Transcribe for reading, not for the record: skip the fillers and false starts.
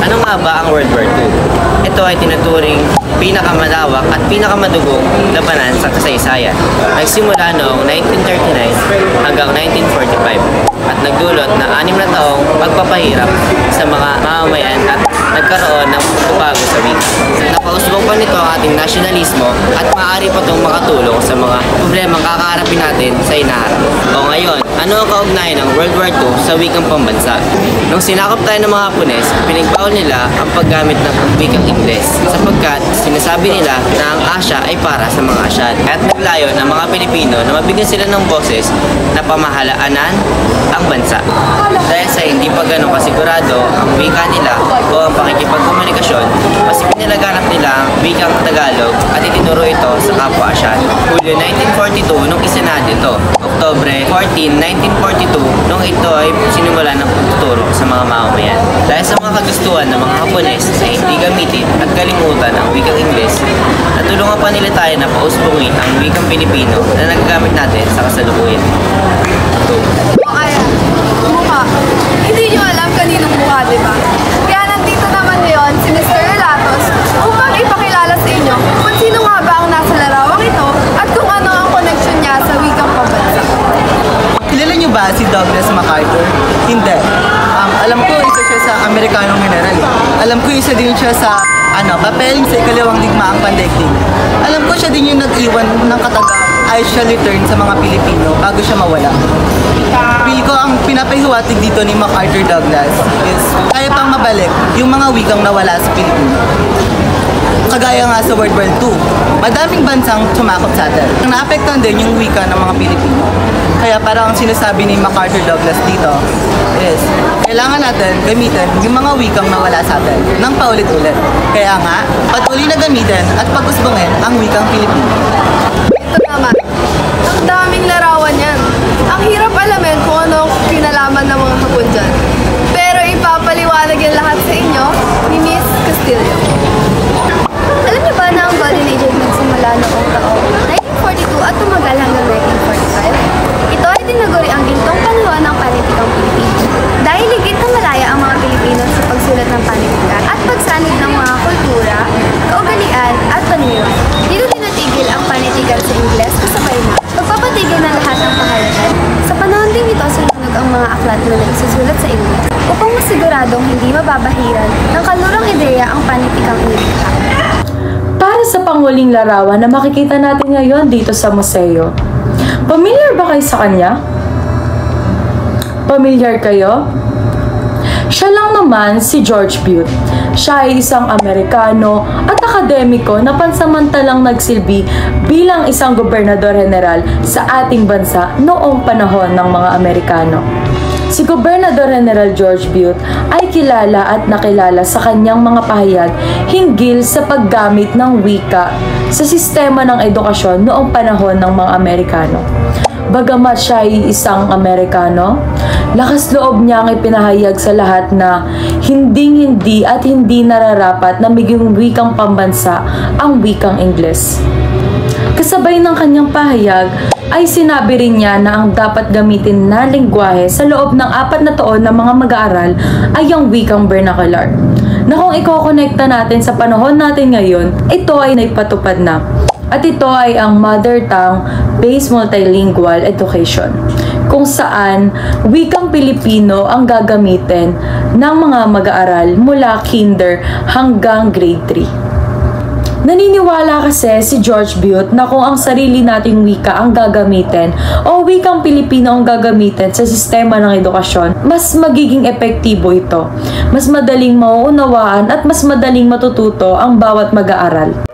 Ano nga ba ang World War II? Ito ay tinuturing pinakamalawak at pinakamadugong labanan sa kasaysayan. Nagsimula noong 1939 hanggang 1945 at nagdulot na 6 na taong pagpapahirap sa mga mamamayan at nagkaroon ng pagbabago sa wika. Napausbong pa nito ang ating nasyonalismo at maaari pa itong makatulong sa mga problemang kakaharapin natin sa inaharap. O ngayon, ano ang kaugnayan ng World War II sa wikang pambansa? Nung sinakop tayo ng mga Hapones, pinagbawal nila ang paggamit ng wikang Ingles sapagkat sinasabi nila na ang Asya ay para sa mga Asyan. At naglayon ang mga Pilipino na mabigyan sila ng boses na pamahalaanan ang bansa. Dahil sa hindi pa ganun kasigurado ang wika nila o ang pakikipagkomunikasyon, mas pinalaganap nila ang wikang Tagalog at itinuro ito sa kapwa Asyan. Hulyo 1942 nung isinad ito. Oktobre 14, 1942 nung ito ay sinimula ng pagtuturo sa mga mamamayan. Dahil sa mga kagustuhan ng mga Hapones na hindi gamitin at kalimutan ang wikang Ingles, natulungan pa nila tayo na pausbungin ang wikang Pilipino na nagagamit natin sa kasalukuyan. Mukha. Hindi nyo alam kaninong mukha, di ba? Kaya nandito naman ngayon si Mr. Relatos upang ipakilala sa inyo kung sino nga ba ang nasa larawang ito at kung ano ang koneksyon niya sa wikang pambansa. Kilala niyo ba si Douglas MacArthur? Hindi. Alam ko isa siya sa Amerikanong general. Alam ko isa din siya sa papel sa ikalawang digmaang pandaigdig. Alam ko siya din yung nag-iwan ng katagang I shall return sa mga Pilipino bago siya mawala. Feel ko ang pinapahiwatig dito ni MacArthur Douglas is kaya pang mabalik yung mga wikang nawala sa Pilipino. Kagaya nga sa World War II, madaming bansang sumakop sa atin. Naapektuhan din yung wika ng mga Pilipino. Kaya parang sinasabi ni MacArthur Douglas dito is kailangan natin gamitin yung mga wikang nawala sa atin ng paulit-ulit. Kaya nga, patuloy na gamitin at pag-usbungin ang wikang Pilipino. Ito naman, ang daming larawan yan. Ang hirap alamin kung ano kinalaman ng mga Hapon dyan. Pero ipapaliwanag yan lahat sa inyo ni Miss Castillo. Alam niyo ba na ang Golden Age ay nagsimula noong taong 1942 at tumagal hanggang 1945? Ito ay tinaguri ang gintong panahon ng panitikang Pilipino. Dahil higit na malaya ang mga Pilipino sa pagsulat ng panitikan at pagsanib ng mga kultura, kaugalian at paniniwala. Dito tinatigil ang panitikan sa Ingles kasabay na pagpapatigil ng lahat ng pahalagan. Sa panahon din ito, sinunog ang mga aklat na naisusulat sa Ingles upang masiguradong hindi mababahiran ng kalurang ideya ang panitikang Ingles. Para sa panghuling larawan na makikita natin ngayon dito sa museo. Pamilyar ba kayo sa kanya? Pamilyar kayo? Siya lang naman si George Bute. Siya ay isang Amerikano at akademiko na pansamantalang nagsilbi bilang isang gobernador general sa ating bansa noong panahon ng mga Amerikano. Si Gobernador General George Bute ay kilala at nakilala sa kanyang mga pahayag hinggil sa paggamit ng wika sa sistema ng edukasyon noong panahon ng mga Amerikano. Bagamat siya ay isang Amerikano, lakas loob niya ang ipinahayag sa lahat na hinding-hindi at hindi nararapat na maging wikang pambansa ang wikang Ingles. Kasabay ng kanyang pahayag ay sinabi rin niya na ang dapat gamitin na lengguwahe sa loob ng 4 na taon ng mga mag-aaral ay ang wikang vernacular. Na kung ikokonekta natin sa panahon natin ngayon, ito ay naipatupad na. At ito ay ang Mother Tongue-Based Multilingual Education, kung saan wikang Pilipino ang gagamitin ng mga mag-aaral mula kinder hanggang grade 3. Naniniwala kasi si George Bute na kung ang sarili nating wika ang gagamitin o wikang Pilipino ang gagamitin sa sistema ng edukasyon, mas magiging epektibo ito. Mas madaling mauunawaan at mas madaling matututo ang bawat mag-aaral.